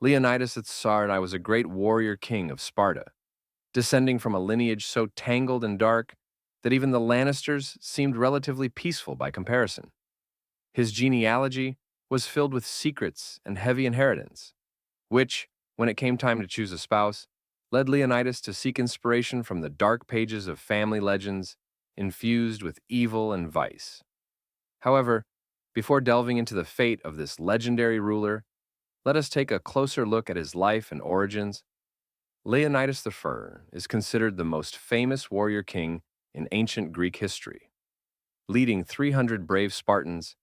Leonidas the Tsar was a great warrior king of Sparta, descending from a lineage so tangled and dark that even the Lannisters seemed relatively peaceful by comparison. His genealogy was filled with secrets and heavy inheritance, which, when it came time to choose a spouse, led Leonidas to seek inspiration from the dark pages of family legends infused with evil and vice. However, before delving into the fate of this legendary ruler, let us take a closer look at his life and origins. Leonidas the First is considered the most famous warrior king in ancient Greek history. Leading 300 brave Spartans,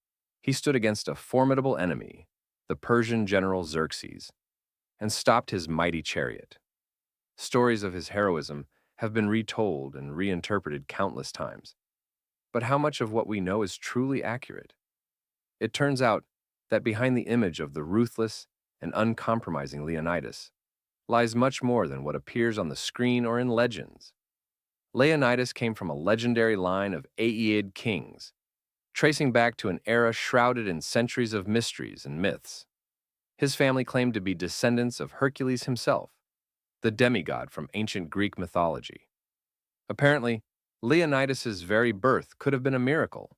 he stood against a formidable enemy, the Persian general Xerxes, and stopped his mighty chariot. Stories of his heroism have been retold and reinterpreted countless times. But how much of what we know is truly accurate? It turns out that behind the image of the ruthless and uncompromising Leonidas lies much more than what appears on the screen or in legends. Leonidas came from a legendary line of Aeaid kings, tracing back to an era shrouded in centuries of mysteries and myths. His family claimed to be descendants of Hercules himself, the demigod from ancient Greek mythology. Apparently, Leonidas's very birth could have been a miracle,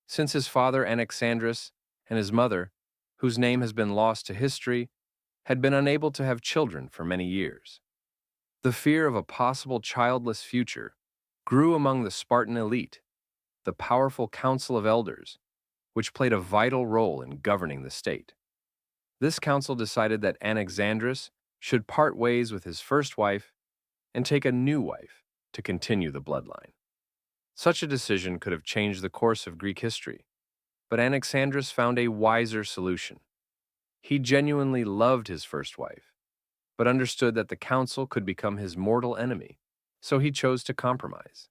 since his father Anaxandrus and his mother, whose name has been lost to history, had been unable to have children for many years. The fear of a possible childless future grew among the Spartan elite, the powerful council of elders, which played a vital role in governing the state. This council decided that Anaxandrus should part ways with his first wife and take a new wife to continue the bloodline. Such a decision could have changed the course of Greek history, but Anaxandrus found a wiser solution. He genuinely loved his first wife, but understood that the council could become his mortal enemy, so he chose to compromise.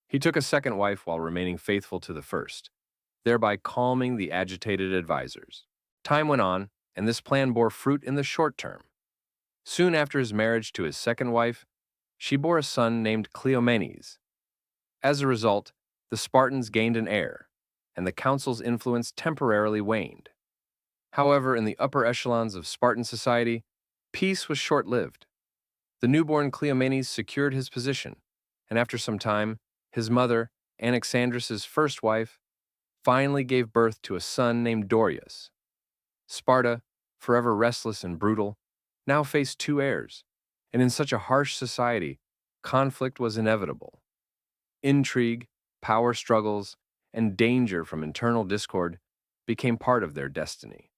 He took a second wife while remaining faithful to the first, thereby calming the agitated advisors. Time went on, and this plan bore fruit in the short term. Soon after his marriage to his second wife, she bore a son named Cleomenes. As a result, the Spartans gained an heir, and the council's influence temporarily waned. However, in the upper echelons of Spartan society, peace was short-lived. The newborn Cleomenes secured his position, and after some time, his mother, Anaxandrus's first wife, finally gave birth to a son named Dorius. Sparta, forever restless and brutal, now faced two heirs, and in such a harsh society, conflict was inevitable. Intrigue, power struggles, and danger from internal discord became part of their destiny.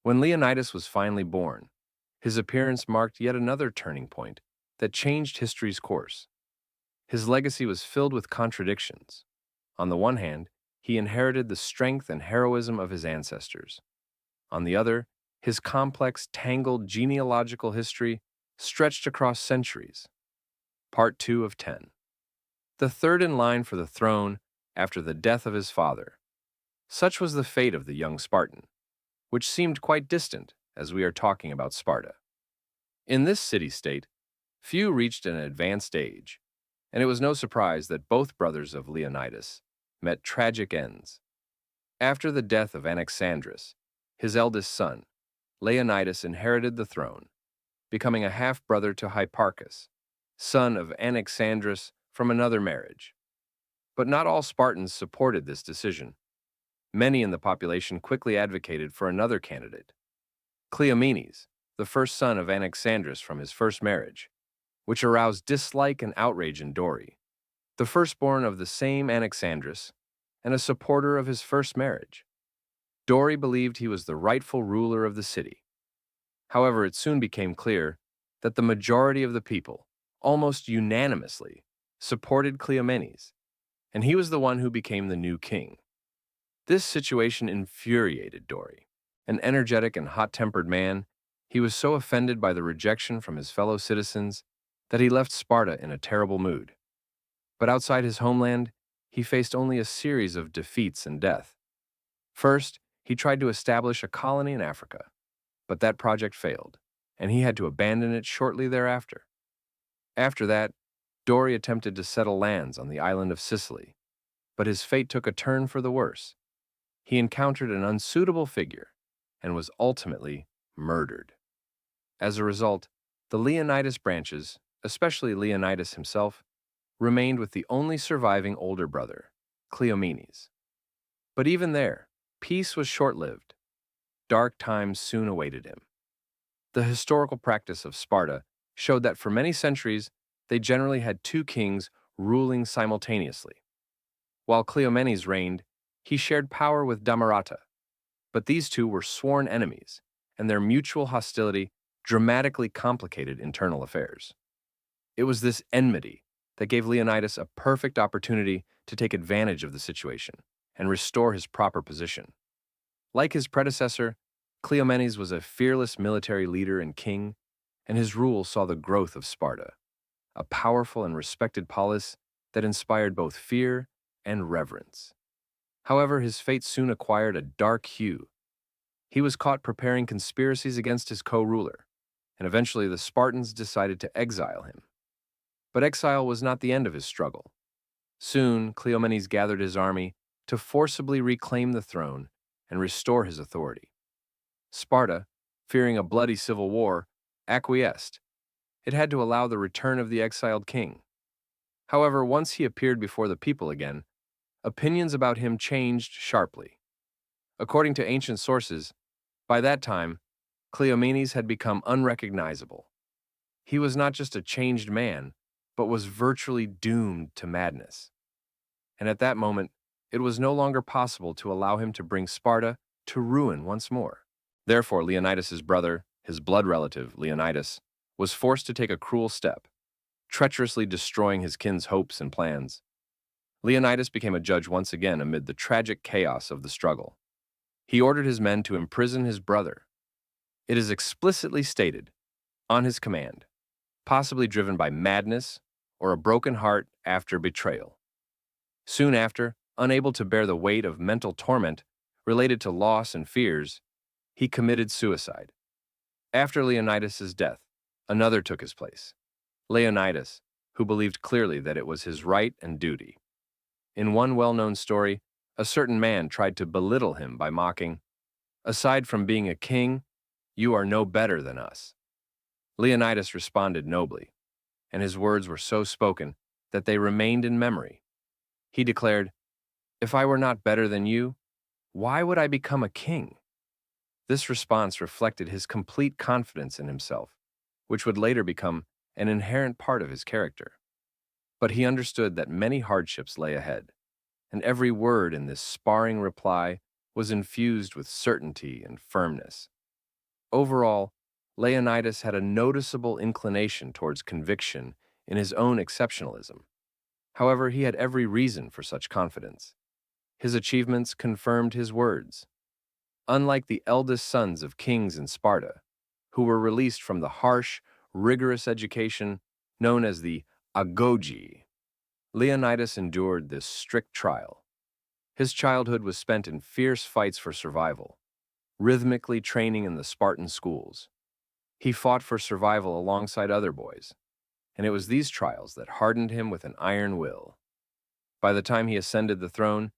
When Leonidas was finally born, his appearance marked yet another turning point that changed history's course. His legacy was filled with contradictions. On the one hand, he inherited the strength and heroism of his ancestors. On the other, his complex, tangled genealogical history stretched across centuries. Part 2 of 10. The third in line for the throne after the death of his father. Such was the fate of the young Spartan, which seemed quite distant as we are talking about Sparta. In this city-state, few reached an advanced age, and it was no surprise that both brothers of Leonidas met tragic ends. After the death of Anaxandrus, his eldest son, Leonidas inherited the throne, becoming a half-brother to Hipparchus, son of Anaxandrus from another marriage. But not all Spartans supported this decision. Many in the population quickly advocated for another candidate, Cleomenes, the first son of Anaxandrus from his first marriage, which aroused dislike and outrage in Dori, the firstborn of the same Anaxandrus and a supporter of his first marriage. Dori believed he was the rightful ruler of the city. However, it soon became clear that the majority of the people, almost unanimously, supported Cleomenes, and he was the one who became the new king. This situation infuriated Dori. An energetic and hot-tempered man, he was so offended by the rejection from his fellow citizens that he left Sparta in a terrible mood. But outside his homeland, he faced only a series of defeats and death. First, he tried to establish a colony in Africa, but that project failed, and he had to abandon it shortly thereafter. After that, Dori attempted to settle lands on the island of Sicily, but his fate took a turn for the worse. He encountered an unsuitable figure and was ultimately murdered. As a result, the Leonidas branches, especially Leonidas himself, remained with the only surviving older brother, Cleomenes. But even there, peace was short-lived. Dark times soon awaited him. The historical practice of Sparta showed that for many centuries, they generally had two kings ruling simultaneously. While Cleomenes reigned, he shared power with Damarata, but these two were sworn enemies, and their mutual hostility dramatically complicated internal affairs. It was this enmity that gave Leonidas a perfect opportunity to take advantage of the situation and restore his proper position. Like his predecessor, Cleomenes was a fearless military leader and king, and his rule saw the growth of Sparta, a powerful and respected polis that inspired both fear and reverence. However, his fate soon acquired a dark hue. He was caught preparing conspiracies against his co-ruler, and eventually the Spartans decided to exile him. But exile was not the end of his struggle. Soon, Cleomenes gathered his army to forcibly reclaim the throne and restore his authority. Sparta, fearing a bloody civil war, acquiesced. It had to allow the return of the exiled king. However, once he appeared before the people again, opinions about him changed sharply. According to ancient sources, by that time, Cleomenes had become unrecognizable. He was not just a changed man, but was virtually doomed to madness. And at that moment, it was no longer possible to allow him to bring Sparta to ruin once more. Therefore, Leonidas's brother, his blood relative, Leonidas, was forced to take a cruel step, treacherously destroying his kin's hopes and plans. Leonidas became a judge once again amid the tragic chaos of the struggle. He ordered his men to imprison his brother. It is explicitly stated, on his command, possibly driven by madness or a broken heart after betrayal. Soon after, unable to bear the weight of mental torment related to loss and fears, he committed suicide. After Leonidas's death, another took his place, Leonidas, who believed clearly that it was his right and duty. In one well-known story, a certain man tried to belittle him by mocking, "Aside from being a king, you are no better than us." Leonidas responded nobly, and his words were so spoken that they remained in memory. He declared, "If I were not better than you, why would I become a king?" This response reflected his complete confidence in himself, which would later become an inherent part of his character. But he understood that many hardships lay ahead, and every word in this sparring reply was infused with certainty and firmness. Overall, Leonidas had a noticeable inclination towards conviction in his own exceptionalism. However, he had every reason for such confidence. His achievements confirmed his words. Unlike the eldest sons of kings in Sparta, who were released from the harsh, rigorous education known as the agoge, Leonidas endured this strict trial. His childhood was spent in fierce fights for survival, rhythmically training in the Spartan schools. He fought for survival alongside other boys, and it was these trials that hardened him with an iron will. By the time he ascended the throne,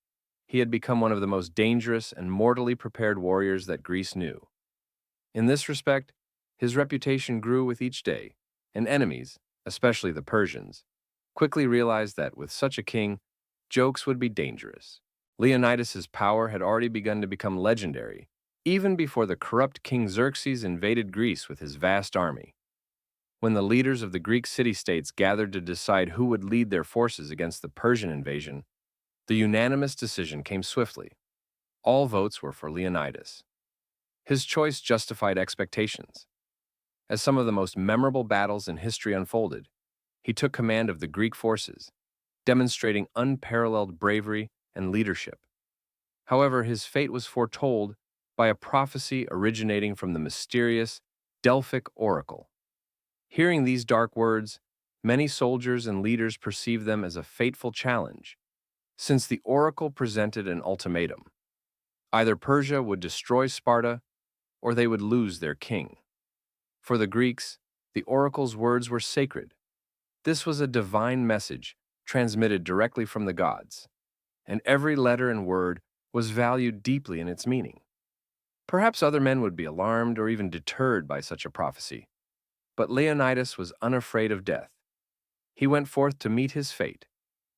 he had become one of the most dangerous and mortally prepared warriors that Greece knew. In this respect, his reputation grew with each day, and enemies, especially the Persians, quickly realized that with such a king, jokes would be dangerous. Leonidas's power had already begun to become legendary, even before the corrupt King Xerxes invaded Greece with his vast army. When the leaders of the Greek city-states gathered to decide who would lead their forces against the Persian invasion, the unanimous decision came swiftly. All votes were for Leonidas. His choice justified expectations. As some of the most memorable battles in history unfolded, he took command of the Greek forces, demonstrating unparalleled bravery and leadership. However, his fate was foretold by a prophecy originating from the mysterious Delphic oracle. Hearing these dark words, many soldiers and leaders perceived them as a fateful challenge, since the oracle presented an ultimatum. Either Persia would destroy Sparta, or they would lose their king. For the Greeks, the oracle's words were sacred. This was a divine message transmitted directly from the gods, and every letter and word was valued deeply in its meaning. Perhaps other men would be alarmed or even deterred by such a prophecy, But Leonidas was unafraid of death. He went forth to meet his fate,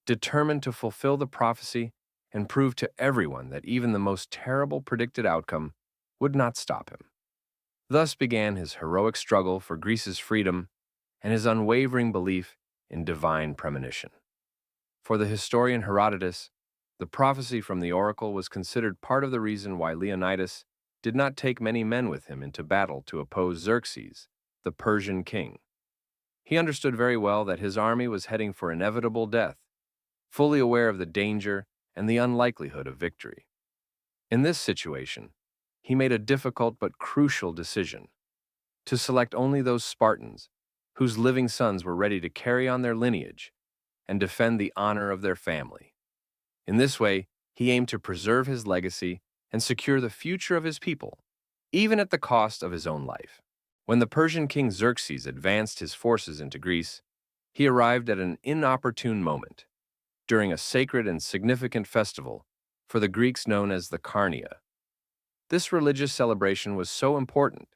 determined to fulfill the prophecy and prove to everyone that even the most terrible predicted outcome would not stop him. Thus began his heroic struggle for Greece's freedom and his unwavering belief in divine premonition. For the historian Herodotus, the prophecy from the oracle was considered part of the reason why Leonidas did not take many men with him into battle to oppose Xerxes, the Persian king. He understood very well that his army was heading for inevitable death, fully aware of the danger and the unlikelihood of victory. In this situation, he made a difficult but crucial decision: to select only those Spartans whose living sons were ready to carry on their lineage and defend the honor of their family. In this way, he aimed to preserve his legacy and secure the future of his people, even at the cost of his own life. When the Persian king Xerxes advanced his forces into Greece, he arrived at an inopportune moment, during a sacred and significant festival for the Greeks known as the Carnia. This religious celebration was so important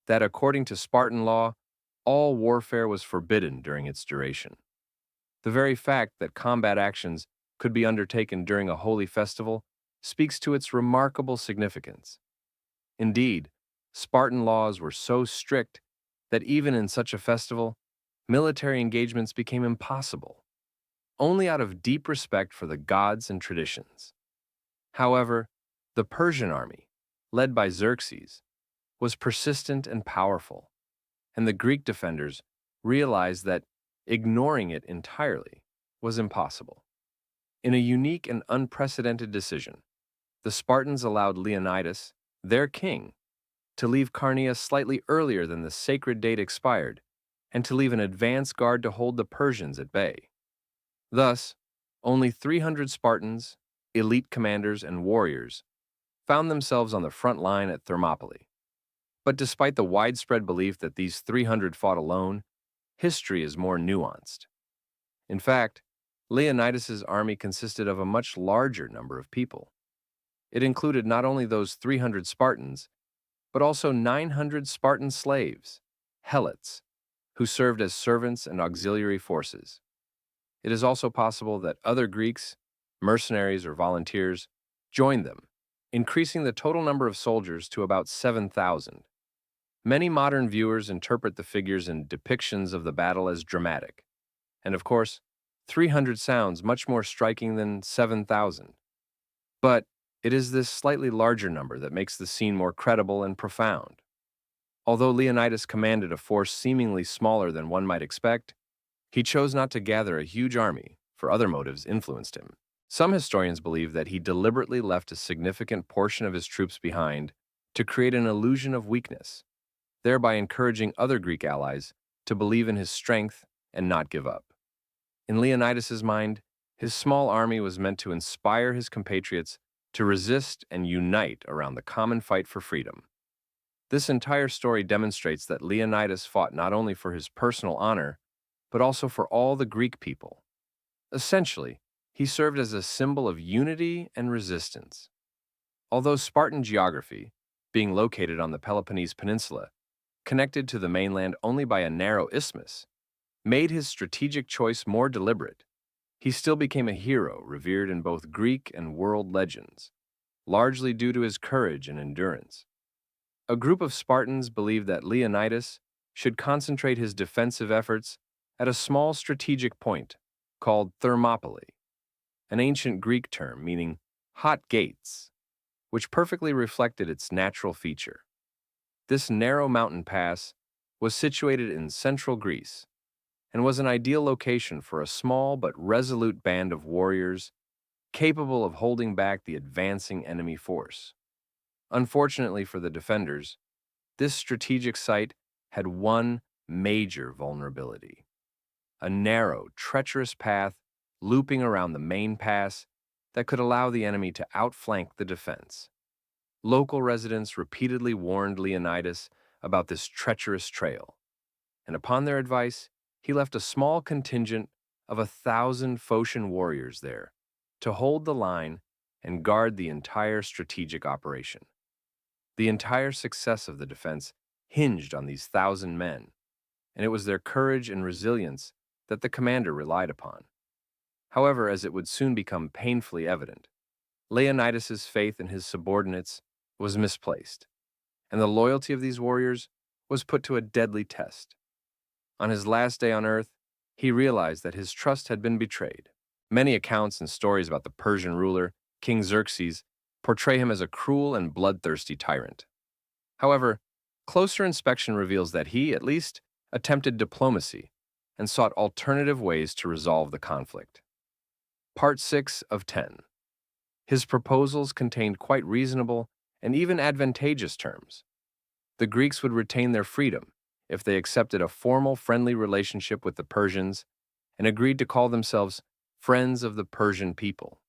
that, according to Spartan law, all warfare was forbidden during its duration. The very fact that combat actions could be undertaken during a holy festival speaks to its remarkable significance. Indeed, Spartan laws were so strict that even in such a festival, military engagements became impossible, only out of deep respect for the gods and traditions. However, the Persian army, led by Xerxes, was persistent and powerful, and the Greek defenders realized that ignoring it entirely was impossible. In a unique and unprecedented decision, the Spartans allowed Leonidas, their king, to leave Carnia slightly earlier than the sacred date expired, and to leave an advance guard to hold the Persians at bay. Thus, only 300 Spartans, elite commanders, and warriors found themselves on the front line at Thermopylae. But despite the widespread belief that these 300 fought alone, history is more nuanced. In fact, Leonidas's army consisted of a much larger number of people. It included not only those 300 Spartans, but also 900 Spartan slaves, helots, who served as servants and auxiliary forces. It is also possible that other Greeks, mercenaries or volunteers, joined them, increasing the total number of soldiers to about 7,000. Many modern viewers interpret the figures in depictions of the battle as dramatic, and of course, 300 sounds much more striking than 7,000. But it is this slightly larger number that makes the scene more credible and profound. Although Leonidas commanded a force seemingly smaller than one might expect, he chose not to gather a huge army, for other motives influenced him. Some historians believe that he deliberately left a significant portion of his troops behind to create an illusion of weakness, thereby encouraging other Greek allies to believe in his strength and not give up. In Leonidas's mind, his small army was meant to inspire his compatriots to resist and unite around the common fight for freedom. This entire story demonstrates that Leonidas fought not only for his personal honor, but also for all the Greek people. Essentially, he served as a symbol of unity and resistance. Although Spartan geography, being located on the Peloponnese Peninsula, connected to the mainland only by a narrow isthmus, made his strategic choice more deliberate, he still became a hero revered in both Greek and world legends, largely due to his courage and endurance. A group of Spartans believed that Leonidas should concentrate his defensive efforts at a small strategic point called Thermopylae, an ancient Greek term meaning hot gates, which perfectly reflected its natural feature. This narrow mountain pass was situated in central Greece and was an ideal location for a small but resolute band of warriors capable of holding back the advancing enemy force. Unfortunately for the defenders, this strategic site had one major vulnerability: a narrow, treacherous path looping around the main pass that could allow the enemy to outflank the defense. Local residents repeatedly warned Leonidas about this treacherous trail, and upon their advice, he left a small contingent of 1,000 Phocian warriors there to hold the line and guard the entire strategic operation. The entire success of the defense hinged on these 1,000 men, and it was their courage and resilience that the commander relied upon. However, as it would soon become painfully evident, Leonidas's faith in his subordinates was misplaced, and the loyalty of these warriors was put to a deadly test. On his last day on earth, he realized that his trust had been betrayed. Many accounts and stories about the Persian ruler, King Xerxes, portray him as a cruel and bloodthirsty tyrant. However, closer inspection reveals that he, at least, attempted diplomacy and sought alternative ways to resolve the conflict. Part 6 of 10. His proposals contained quite reasonable and even advantageous terms. The Greeks would retain their freedom if they accepted a formal friendly relationship with the Persians and agreed to call themselves friends of the Persian people.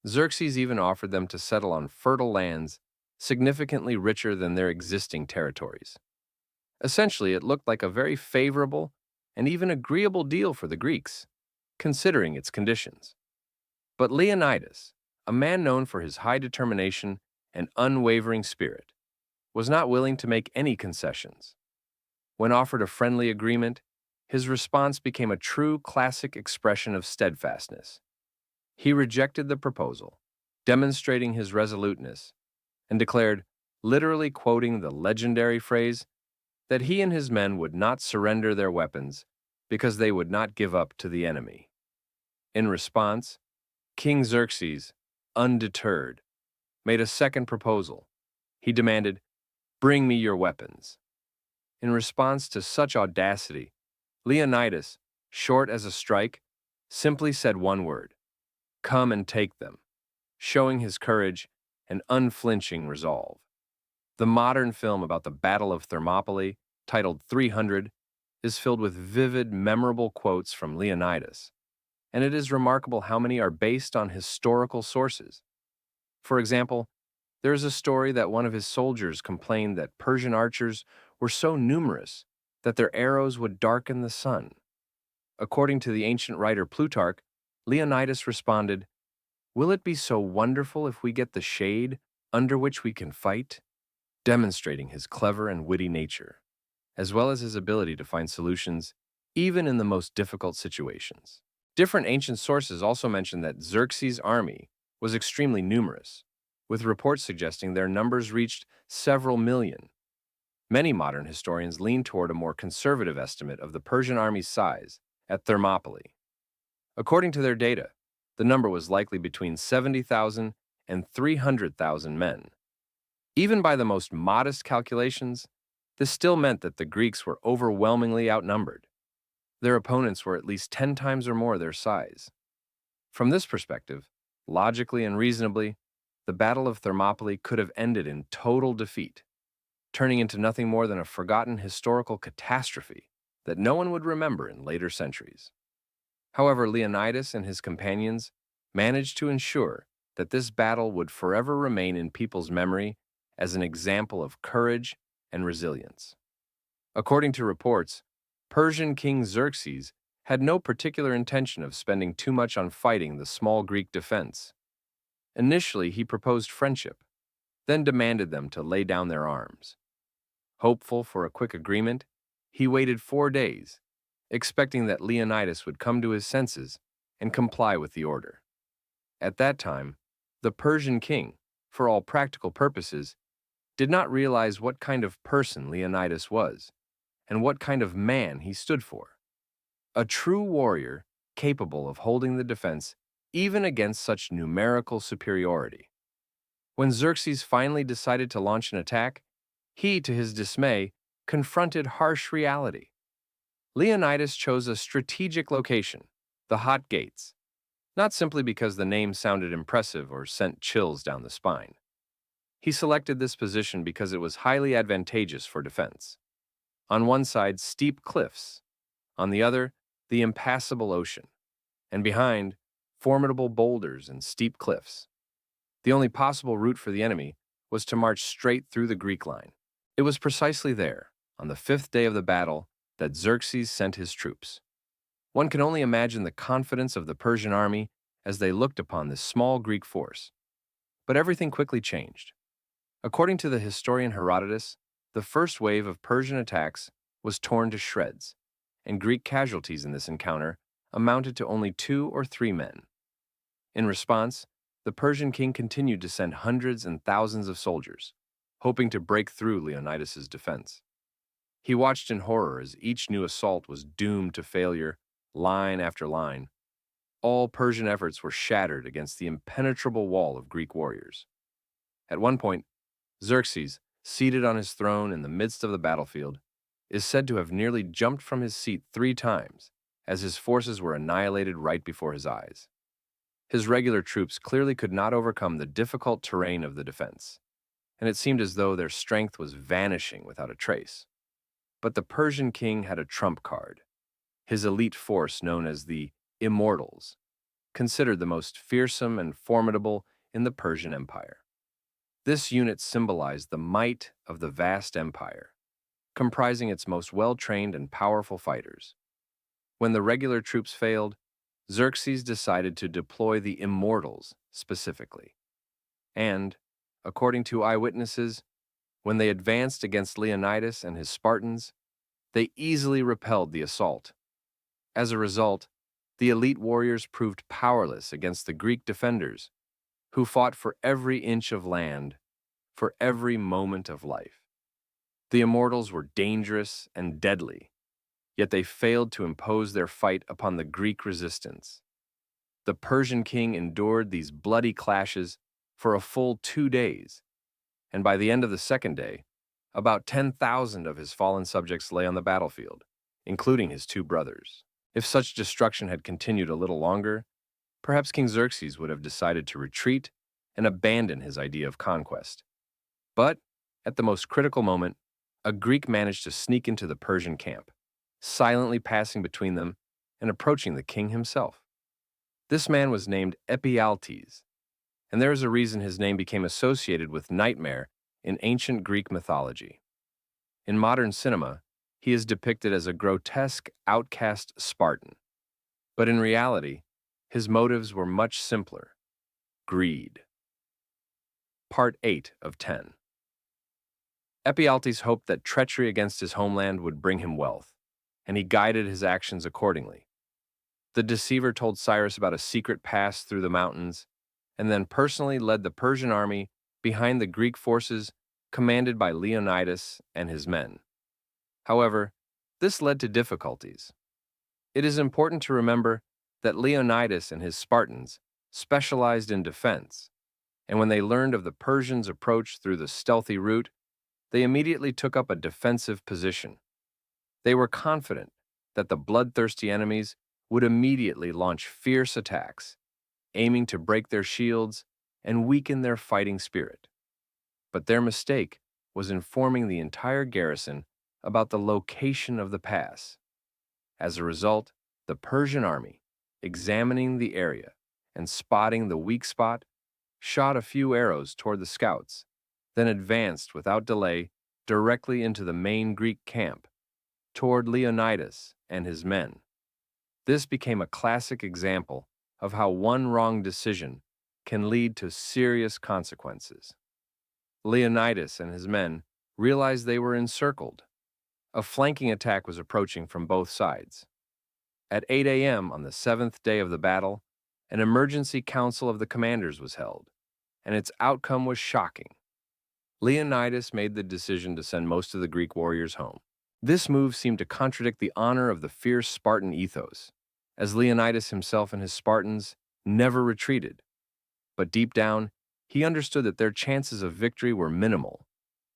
Xerxes even offered them to settle on fertile lands significantly richer than their existing territories. Essentially, it looked like a very favorable and even agreeable deal for the Greeks, considering its conditions. But Leonidas, a man known for his high determination and unwavering spirit, was not willing to make any concessions. When offered a friendly agreement, his response became a true classic expression of steadfastness. He rejected the proposal, demonstrating his resoluteness, and declared, literally quoting the legendary phrase, that he and his men would not surrender their weapons because they would not give up to the enemy. In response, King Xerxes, undeterred, made a second proposal. He demanded, "Bring me your weapons." In response to such audacity, Leonidas, short as a strike, simply said one word, "Come and take them," showing his courage and unflinching resolve. The modern film about the Battle of Thermopylae, titled 300, is filled with vivid, memorable quotes from Leonidas, and it is remarkable how many are based on historical sources. For example, there is a story that one of his soldiers complained that Persian archers were so numerous that their arrows would darken the sun. According to the ancient writer Plutarch, Leonidas responded, "Will it be so wonderful if we get the shade under which we can fight?" Demonstrating his clever and witty nature, as well as his ability to find solutions even in the most difficult situations. Different ancient sources also mention that Xerxes' army was extremely numerous, with reports suggesting their numbers reached several million. Many modern historians lean toward a more conservative estimate of the Persian army's size at Thermopylae. According to their data, the number was likely between 70,000 and 300,000 men. Even by the most modest calculations, this still meant that the Greeks were overwhelmingly outnumbered. Their opponents were at least 10 times or more their size. From this perspective, logically and reasonably, the Battle of Thermopylae could have ended in total defeat, turning into nothing more than a forgotten historical catastrophe that no one would remember in later centuries. However, Leonidas and his companions managed to ensure that this battle would forever remain in people's memory as an example of courage and resilience. According to reports, Persian King Xerxes had no particular intention of spending too much on fighting the small Greek defense. Initially, he proposed friendship, then demanded them to lay down their arms. Hopeful for a quick agreement, he waited 4 days, expecting that Leonidas would come to his senses and comply with the order. At that time, the Persian king, for all practical purposes, did not realize what kind of person Leonidas was and what kind of man he stood for. A true warrior capable of holding the defense even against such numerical superiority. When Xerxes finally decided to launch an attack, he, to his dismay, confronted harsh reality. Leonidas chose a strategic location, the Hot Gates, not simply because the name sounded impressive or sent chills down the spine. He selected this position because it was highly advantageous for defense. On one side, steep cliffs, on the other, the impassable ocean, and behind, formidable boulders and steep cliffs. The only possible route for the enemy was to march straight through the Greek line. It was precisely there, on the 5th day of the battle, that Xerxes sent his troops. One can only imagine the confidence of the Persian army as they looked upon this small Greek force. But everything quickly changed. According to the historian Herodotus, the first wave of Persian attacks was torn to shreds, and Greek casualties in this encounter amounted to only 2 or 3 men. In response, the Persian king continued to send hundreds and thousands of soldiers, hoping to break through Leonidas's defense. He watched in horror as each new assault was doomed to failure, line after line. All Persian efforts were shattered against the impenetrable wall of Greek warriors. At one point, Xerxes, seated on his throne in the midst of the battlefield, is said to have nearly jumped from his seat 3 times as his forces were annihilated right before his eyes. His regular troops clearly could not overcome the difficult terrain of the defense, and it seemed as though their strength was vanishing without a trace. But the Persian king had a trump card, his elite force known as the Immortals, considered the most fearsome and formidable in the Persian Empire. This unit symbolized the might of the vast empire, comprising its most well-trained and powerful fighters. When the regular troops failed, Xerxes decided to deploy the Immortals specifically. And, according to eyewitnesses, when they advanced against Leonidas and his Spartans, they easily repelled the assault. As a result, the elite warriors proved powerless against the Greek defenders, who fought for every inch of land, for every moment of life. The Immortals were dangerous and deadly, yet they failed to impose their fight upon the Greek resistance. The Persian king endured these bloody clashes for a full 2 days, and by the end of the second day, about 10,000 of his fallen subjects lay on the battlefield, including his 2 brothers. If such destruction had continued a little longer, perhaps King Xerxes would have decided to retreat and abandon his idea of conquest. But, at the most critical moment, a Greek managed to sneak into the Persian camp, silently passing between them and approaching the king himself. This man was named Ephialtes, and there is a reason his name became associated with nightmare in ancient Greek mythology. In modern cinema, he is depicted as a grotesque, outcast Spartan. But in reality, his motives were much simpler: greed. Part 8 of 10. Ephialtes hoped that treachery against his homeland would bring him wealth, and he guided his actions accordingly. The deceiver told Cyrus about a secret pass through the mountains, and then personally led the Persian army behind the Greek forces commanded by Leonidas and his men. However, this led to difficulties. It is important to remember that Leonidas and his Spartans specialized in defense, and when they learned of the Persians' approach through the stealthy route, they immediately took up a defensive position. They were confident that the bloodthirsty enemies would immediately launch fierce attacks, aiming to break their shields and weaken their fighting spirit. But their mistake was informing the entire garrison about the location of the pass. As a result, the Persian army, examining the area and spotting the weak spot, shot a few arrows toward the scouts, then advanced without delay directly into the main Greek camp, toward Leonidas and his men. This became a classic example of how one wrong decision can lead to serious consequences. Leonidas and his men realized they were encircled. A flanking attack was approaching from both sides. At 8 a.m. on the 7th day of the battle, an emergency council of the commanders was held, and its outcome was shocking. Leonidas made the decision to send most of the Greek warriors home. This move seemed to contradict the honor of the fierce Spartan ethos, as Leonidas himself and his Spartans never retreated. But deep down, he understood that their chances of victory were minimal,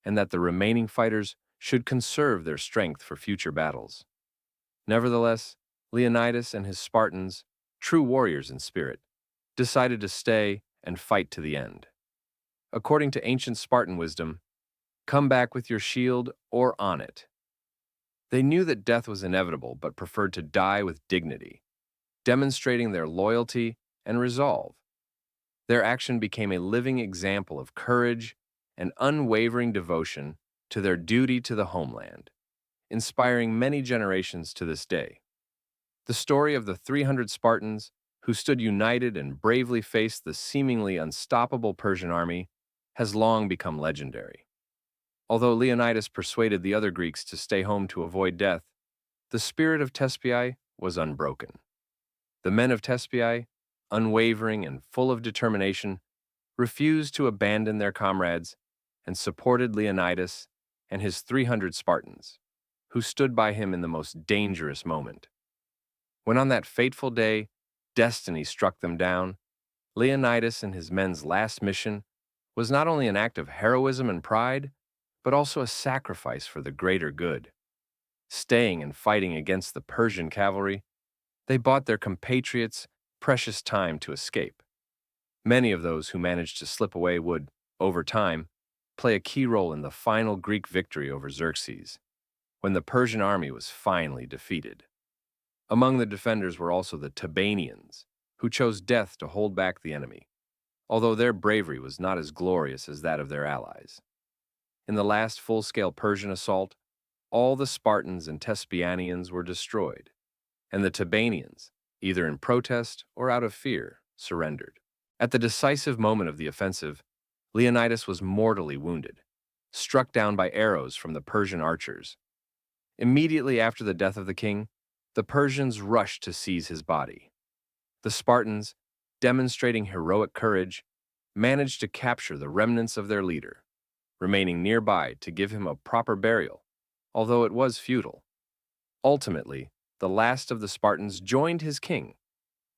and that the remaining fighters should conserve their strength for future battles. Nevertheless, Leonidas and his Spartans, true warriors in spirit, decided to stay and fight to the end. According to ancient Spartan wisdom, come back with your shield or on it. They knew that death was inevitable but preferred to die with dignity, demonstrating their loyalty and resolve. Their action became a living example of courage and unwavering devotion to their duty to the homeland, inspiring many generations to this day. The story of the 300 Spartans who stood united and bravely faced the seemingly unstoppable Persian army has long become legendary. Although Leonidas persuaded the other Greeks to stay home to avoid death, the spirit of Thespiae was unbroken. The men of Thespiae, unwavering and full of determination, refused to abandon their comrades and supported Leonidas and his 300 Spartans, who stood by him in the most dangerous moment. When on that fateful day, destiny struck them down, Leonidas and his men's last mission was not only an act of heroism and pride, but also a sacrifice for the greater good. Staying and fighting against the Persian cavalry, they bought their compatriots precious time to escape. Many of those who managed to slip away would, over time, play a key role in the final Greek victory over Xerxes, when the Persian army was finally defeated. Among the defenders were also the Thebainians, who chose death to hold back the enemy, although their bravery was not as glorious as that of their allies. In the last full-scale Persian assault, all the Spartans and Thespianians were destroyed, and the Thebainians, either in protest or out of fear, surrendered. At the decisive moment of the offensive, Leonidas was mortally wounded, struck down by arrows from the Persian archers. Immediately after the death of the king, the Persians rushed to seize his body. The Spartans, demonstrating heroic courage, managed to capture the remnants of their leader, remaining nearby to give him a proper burial, although it was futile. Ultimately, the last of the Spartans joined his king,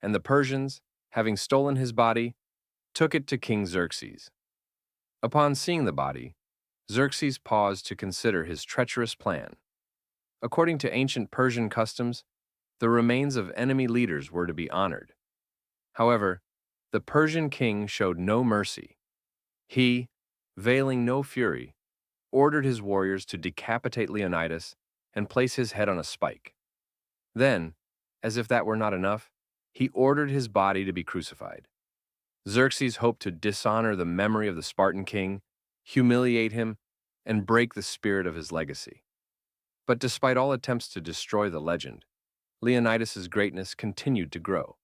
and the Persians, having stolen his body, took it to King Xerxes. Upon seeing the body, Xerxes paused to consider his treacherous plan. According to ancient Persian customs, the remains of enemy leaders were to be honored. However, the Persian king showed no mercy. He, veiling no fury, ordered his warriors to decapitate Leonidas and place his head on a spike. Then, as if that were not enough, he ordered his body to be crucified. Xerxes hoped to dishonor the memory of the Spartan king, humiliate him, and break the spirit of his legacy. But despite all attempts to destroy the legend, Leonidas's greatness continued to grow,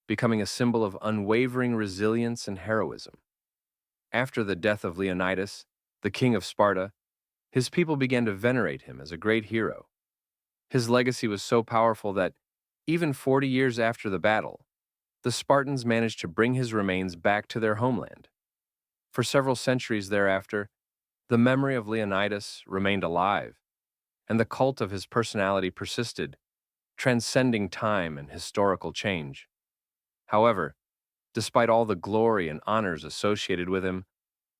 becoming a symbol of unwavering resilience and heroism. After the death of Leonidas, the king of Sparta, his people began to venerate him as a great hero. His legacy was so powerful that, even 40 years after the battle, the Spartans managed to bring his remains back to their homeland. For several centuries thereafter, the memory of Leonidas remained alive, and the cult of his personality persisted, transcending time and historical change. However, despite all the glory and honors associated with him,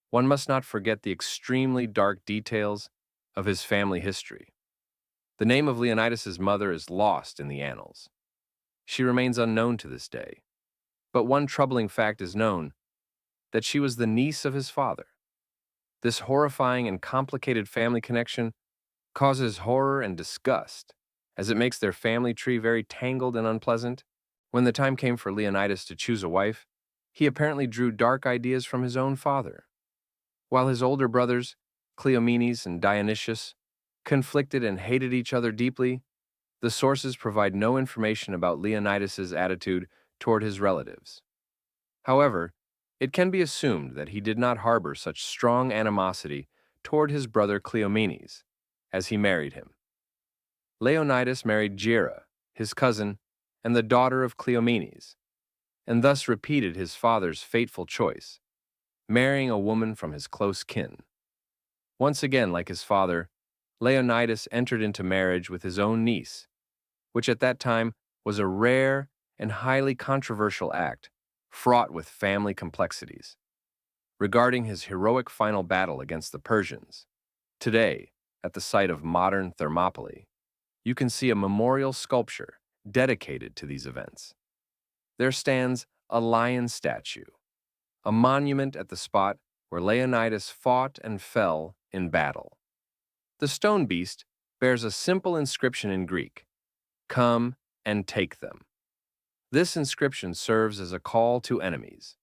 one must not forget the extremely dark details of his family history. The name of Leonidas's mother is lost in the annals. She remains unknown to this day. But one troubling fact is known, that she was the niece of his father. This horrifying and complicated family connection causes horror and disgust, as it makes their family tree very tangled and unpleasant. When the time came for Leonidas to choose a wife, he apparently drew dark ideas from his own father. While his older brothers, Cleomenes and Dionysius, conflicted and hated each other deeply, the sources provide no information about Leonidas's attitude toward his relatives. However, it can be assumed that he did not harbor such strong animosity toward his brother Cleomenes, as he married him. Leonidas married Gera, his cousin, and the daughter of Cleomenes, and thus repeated his father's fateful choice, marrying a woman from his close kin. Once again, like his father, Leonidas entered into marriage with his own niece, which at that time was a rare and highly controversial act, fraught with family complexities. Regarding his heroic final battle against the Persians, today, at the site of modern Thermopylae, you can see a memorial sculpture dedicated to these events. There stands a lion statue, a monument at the spot where Leonidas fought and fell in battle. The stone beast bears a simple inscription in Greek, "Come and take them." This inscription serves as a call to enemies,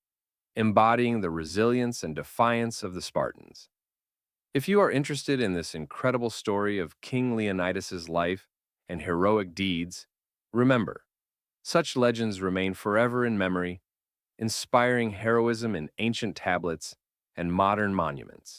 embodying the resilience and defiance of the Spartans. If you are interested in this incredible story of King Leonidas's life and heroic deeds, remember, such legends remain forever in memory, inspiring heroism in ancient tablets and modern monuments.